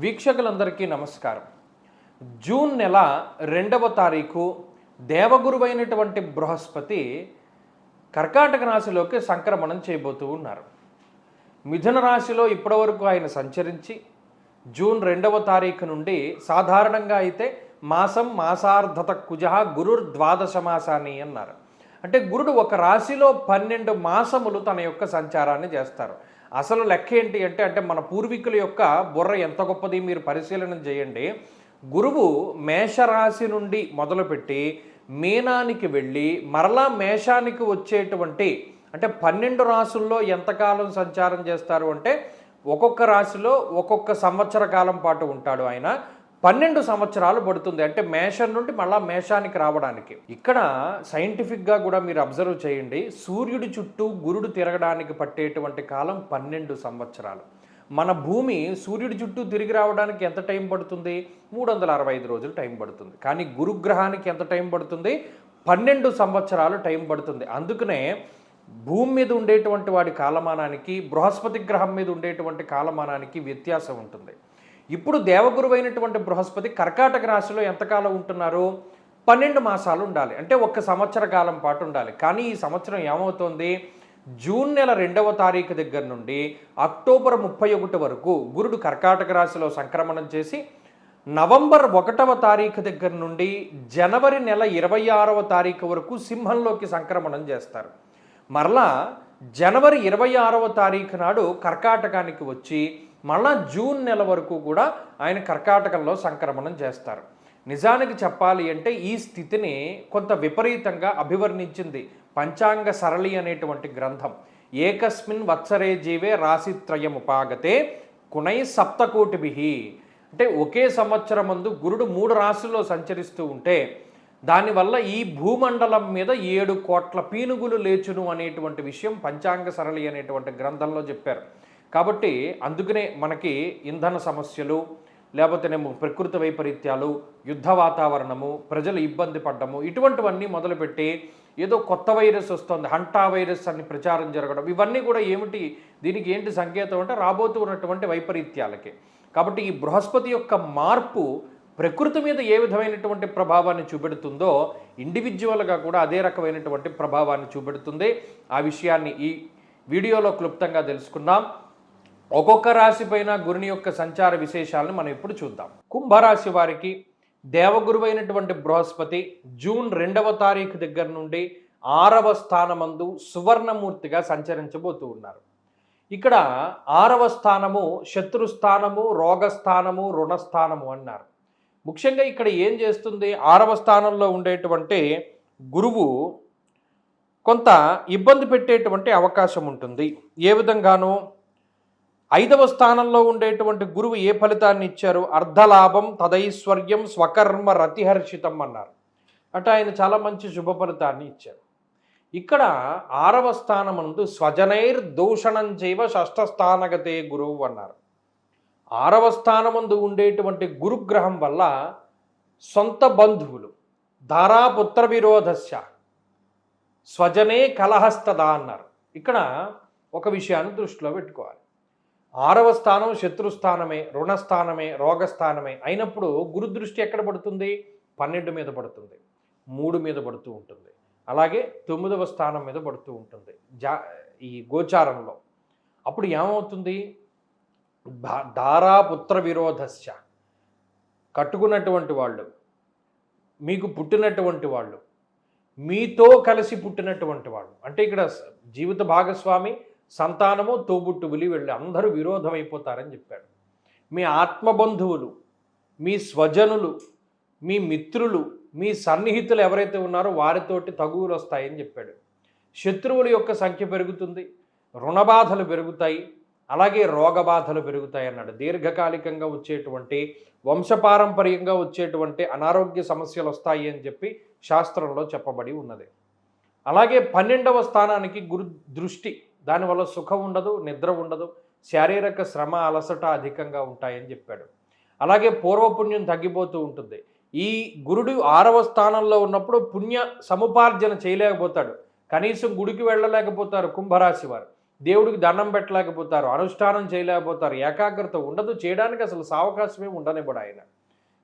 వీక్షకులందరికీ నమస్కారం. జూన్ నెల 2వ తారీఖు దేవగురువైనటువంటి బృహస్పతి కర్కాటక రాశిలోకి సంక్రమణం చేయబోతూ ఉన్నారు. మిథున రాశిలో ఇప్పటివరకు ఆయన సంచరించి జూన్ 2వ తారీఖు నుండి సాధారణంగా అయితే మాసార్ధత కుజ గురుర్ ద్వాదశ మాసాని అన్నారు. అంటే గురుడు ఒక రాశిలో 12 మాసములు తన యొక్క సంచారాన్ని చేస్తారు. అసలు లెక్క ఏంటి అంటే మన పూర్వీకుల యొక్క బుర్ర ఎంత గొప్పది మీరు పరిశీలన చేయండి. గురువు మేషరాశి నుండి మొదలుపెట్టి మీనానికి వెళ్ళి మరలా మేషానికి వచ్చేటువంటి అంటే 12 రాశుల్లో ఎంతకాలం సంచారం చేస్తారు అంటే ఒక్కొక్క రాశిలో ఒక్కొక్క సంవత్సర కాలం పాటు ఉంటాడు ఆయన. 12 సంవత్సరాలు పడుతుంది అంటే మేషం నుండి మళ్ళా మేషానికి రావడానికి. ఇక్కడ సైంటిఫిక్గా కూడా మీరు అబ్జర్వ్ చేయండి, సూర్యుడి చుట్టూ గురుడు తిరగడానికి పట్టేటువంటి కాలం 12 సంవత్సరాలు. మన భూమి సూర్యుడి చుట్టూ తిరిగి రావడానికి ఎంత టైం పడుతుంది? 365 రోజులు టైం పడుతుంది. కానీ గురుగ్రహానికి ఎంత టైం పడుతుంది? 12 సంవత్సరాలు టైం పడుతుంది. అందుకనే భూమి మీద ఉండేటువంటి వాడి కాలమానానికి బృహస్పతి గ్రహం మీద ఉండేటువంటి కాలమానానికి వ్యత్యాసం ఉంటుంది. ఇప్పుడు దేవగురువైనటువంటి బృహస్పతి కర్కాటక రాశిలో ఎంతకాలం ఉంటున్నారు? 12 మాసాలు ఉండాలి, అంటే 1 సంవత్సర కాలం పాటు ఉండాలి. కానీ ఈ సంవత్సరం ఏమవుతోంది? జూన్ నెల 2వ తారీఖు దగ్గర నుండి అక్టోబర్ 31 వరకు గురుడు కర్కాటక రాశిలో సంక్రమణం చేసి నవంబర్ 1వ తారీఖు దగ్గర నుండి జనవరి నెల 26వ తారీఖు వరకు సింహంలోకి సంక్రమణం చేస్తారు. మరలా జనవరి 26వ తారీఖు నాడు కర్కాటకానికి వచ్చి మళ్ళా జూన్ నెల వరకు కూడా ఆయన కర్కాటకంలో సంక్రమణం చేస్తారు. నిజానికి చెప్పాలి అంటే ఈ స్థితిని కొంత విపరీతంగా అభివర్ణించింది పంచాంగ సరళి అనేటువంటి గ్రంథం. ఏకస్మిన్ వత్సరే జీవే రాశిత్రయముపాగతే కునై సప్తకోటిభిః. అంటే ఒకే సంవత్సరం ముందు గురుడు 3 రాశుల్లో సంచరిస్తూ ఉంటే దానివల్ల ఈ భూమండలం మీద 7 కోట్ల పీనుగులు లేచును అనేటువంటి విషయం పంచాంగ సరళి అనేటువంటి గ్రంథంలో చెప్పారు. కాబట్టి అందుకనే మనకి ఇంధన సమస్యలు లేకపోతేనేమో ప్రకృతి వైపరీత్యాలు, యుద్ధ వాతావరణము, ప్రజలు ఇబ్బంది పడ్డము, ఇటువంటివన్నీ మొదలుపెట్టి ఏదో కొత్త వైరస్ వస్తుంది, హంటా వైరస్ అని ప్రచారం జరగడం, ఇవన్నీ కూడా ఏమిటి, దీనికి ఏంటి సంకేతం అంటే రాబోతూ ఉన్నటువంటి వైపరీత్యాలకి. కాబట్టి ఈ బృహస్పతి యొక్క మార్పు ప్రకృతి మీద ఏ విధమైనటువంటి ప్రభావాన్ని చూపెడుతుందో ఇండివిజువల్గా కూడా అదే రకమైనటువంటి ప్రభావాన్ని చూపెడుతుంది. ఆ విషయాన్ని ఈ వీడియోలో క్లుప్తంగా తెలుసుకుందాం. ఒక్కొక్క రాశి పైన గురుని యొక్క సంచార విశేషాలను మనం ఇప్పుడు చూద్దాం. కుంభరాశి వారికి దేవగురువైనటువంటి బృహస్పతి జూన్ 2వ తారీఖు దగ్గర నుండి 6వ స్థానమందు సువర్ణమూర్తిగా సంచరించబోతూ ఉన్నారు. ఇక్కడ 6వ స్థానము శత్రుస్థానము, రోగస్థానము, రుణస్థానము అన్నారు. ముఖ్యంగా ఇక్కడ ఏం చేస్తుంది? 6వ స్థానంలో ఉండేటువంటి గురువు కొంత ఇబ్బంది పెట్టేటువంటి అవకాశం ఉంటుంది. ఏ విధంగానూ 5వ స్థానంలో ఉండేటువంటి గురువు ఏ ఫలితాన్ని ఇచ్చారు? అర్ధలాభం, తదైశ్వర్యం, స్వకర్మ రతిహర్షితం అన్నారు. అంటే ఆయన చాలా మంచి శుభ ఫలితాన్ని ఇచ్చారు. ఇక్కడ 6వ స్థానమందు స్వజనైర్ దూషణం చేయవ షష్ఠస్థానగతే గురువు అన్నారు. 6వ స్థానమందు ఉండేటువంటి గురుగ్రహం వల్ల సొంత బంధువులు ధారాపుత్ర విరోధస్య స్వజనే కలహస్తదా అన్నారు. ఇక్కడ ఒక విషయాన్ని దృష్టిలో పెట్టుకోవాలి. 6వ స్థానం శత్రుస్థానమే, రుణస్థానమే, రోగస్థానమే అయినప్పుడు గురు దృష్టి ఎక్కడ పడుతుంది? 12 మీద పడుతుంది, 3 మీద పడుతూ ఉంటుంది, అలాగే 9వ స్థానం మీద పడుతూ ఉంటుంది ఈ గోచారంలో. అప్పుడు ఏమవుతుంది? ధారాపుత్ర విరోధస్య, కట్టుకున్నటువంటి వాళ్ళు, మీకు పుట్టినటువంటి వాళ్ళు, మీతో కలిసి పుట్టినటువంటి వాళ్ళు, అంటే ఇక్కడ జీవిత భాగస్వామి, సంతానము, తోబుట్టువులు వెళ్ళి అందరూ విరోధం అయిపోతారని చెప్పాడు. మీ ఆత్మబంధువులు, మీ స్వజనులు, మీ మిత్రులు, మీ సన్నిహితులు ఎవరైతే ఉన్నారో వారితోటి తగువులు వస్తాయని చెప్పాడు. శత్రువుల యొక్క సంఖ్య పెరుగుతుంది, రుణబాధలు పెరుగుతాయి, అలాగే రోగబాధలు పెరుగుతాయి అన్నాడు. దీర్ఘకాలికంగా వచ్చేటువంటి వంశపారంపర్యంగా వచ్చేటువంటి అనారోగ్య సమస్యలు వస్తాయి అని చెప్పి శాస్త్రంలో చెప్పబడి ఉన్నది. అలాగే 12వ స్థానానికి గురు దృష్టి, దానివల్ల సుఖం ఉండదు, నిద్ర ఉండదు, శారీరక శ్రమ, అలసట అధికంగా ఉంటాయని చెప్పాడు. అలాగే పూర్వపుణ్యం తగ్గిపోతూ ఉంటుంది. ఈ గురుడు 6వ స్థానంలో ఉన్నప్పుడు పుణ్య సముపార్జన చేయలేకపోతాడు, కనీసం గుడికి వెళ్ళలేకపోతారు కుంభరాశి వారు. దేవుడికి దండం పెట్టలేకపోతారు, అనుష్ఠానం చేయలేకపోతారు, ఏకాగ్రత ఉండదు, చేయడానికి అసలు సావకాశమే ఉండనివ్వడు ఆయన.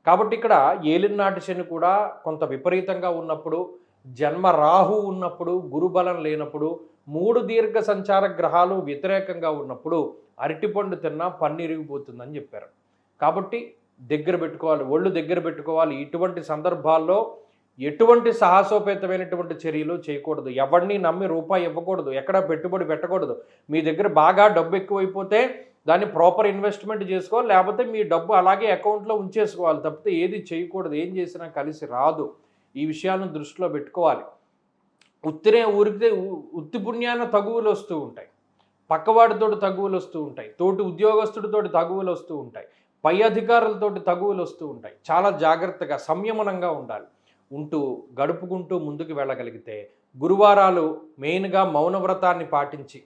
కాబట్టి ఇక్కడ ఏలినాటి శని కూడా కొంత విపరీతంగా ఉన్నప్పుడు, జన్మ రాహు ఉన్నప్పుడు, గురుబలం లేనప్పుడు, 3 దీర్ఘ సంచార గ్రహాలు వ్యతిరేకంగా ఉన్నప్పుడు అరటిపండు తిన్నా పన్నిరిగిపోతుందని చెప్పారు. కాబట్టి దగ్గర పెట్టుకోవాలి, ఒళ్ళు దగ్గర పెట్టుకోవాలి. ఇటువంటి సందర్భాల్లో ఎటువంటి సాహసోపేతమైనటువంటి చర్యలు చేయకూడదు. ఎవరిని నమ్మి రూపాయి ఇవ్వకూడదు, ఎక్కడ పెట్టుబడి పెట్టకూడదు. మీ దగ్గర బాగా డబ్బు ఎక్కువైపోతే దాన్ని ప్రాపర్ ఇన్వెస్ట్మెంట్ చేసుకోవాలి, లేకపోతే మీ డబ్బు అలాగే అకౌంట్లో ఉంచేసుకోవాలి తప్పితే ఏది చేయకూడదు. ఏం చేసినా కలిసి రాదు. ఈ విషయాలను దృష్టిలో పెట్టుకోవాలి. ఊరికితే ఉత్తి పుణ్యాన తగువులు వస్తూ ఉంటాయి, పక్కవాడితోటి తగువులు వస్తూ ఉంటాయి, తోటి ఉద్యోగస్తుడితోటి తగువులు వస్తూ ఉంటాయి, పై అధికారులతోటి తగువులు వస్తూ ఉంటాయి. చాలా జాగ్రత్తగా సంయమనంగా ఉంటూ గడుపుకుంటూ ముందుకు వెళ్ళగలిగితే, గురువారాలు మెయిన్గా మౌనవ్రతాన్ని పాటించి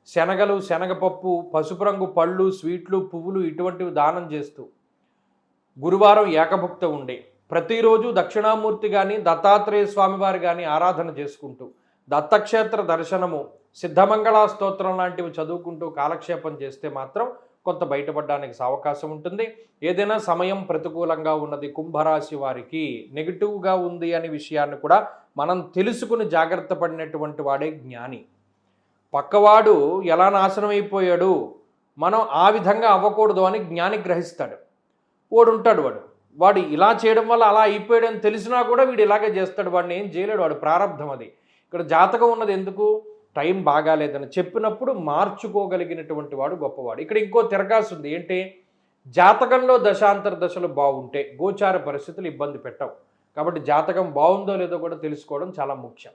శనగలు, శనగపప్పు, పసుపు రంగు పళ్ళు, స్వీట్లు, పువ్వులు ఇటువంటివి దానం చేస్తూ, గురువారం ఏకభుక్త ఉండి ప్రతిరోజు దక్షిణామూర్తి కానీ దత్తాత్రేయ స్వామివారి కానీ ఆరాధన చేసుకుంటూ, దత్తక్షేత్ర దర్శనము, సిద్ధమంగళ స్తోత్రం లాంటివి చదువుకుంటూ కాలక్షేపం చేస్తే మాత్రం కొంత బయటపడడానికి అవకాశం ఉంటుంది. ఏదైనా సమయం ప్రతికూలంగా ఉన్నది కుంభరాశి వారికి, నెగిటివ్గా ఉంది అనే విషయాన్ని కూడా మనం తెలుసుకుని జాగ్రత్త పడినటువంటి వాడే జ్ఞాని. పక్కవాడు ఎలా నాశనం అయిపోయాడు, మనం ఆ విధంగా అవ్వకూడదు అని జ్ఞాని గ్రహిస్తాడు. వాడు ఇలా చేయడం వల్ల అలా అయిపోయాడని తెలిసినా కూడా వీడు ఇలాగే చేస్తాడు. వాడిని ఏం చేయలేడు, వాడు ప్రారంధం అది. ఇక్కడ జాతకం ఉన్నది ఎందుకు? టైం బాగాలేదని చెప్పినప్పుడు మార్చుకోగలిగినటువంటి వాడు గొప్పవాడు. ఇక్కడ ఇంకో తిరగాసు ఉంది. ఏంటి? జాతకంలో దశాంతర దశలు బాగుంటే గోచార పరిస్థితులు ఇబ్బంది పెట్టవు. కాబట్టి జాతకం బాగుందో లేదో కూడా తెలుసుకోవడం చాలా ముఖ్యం.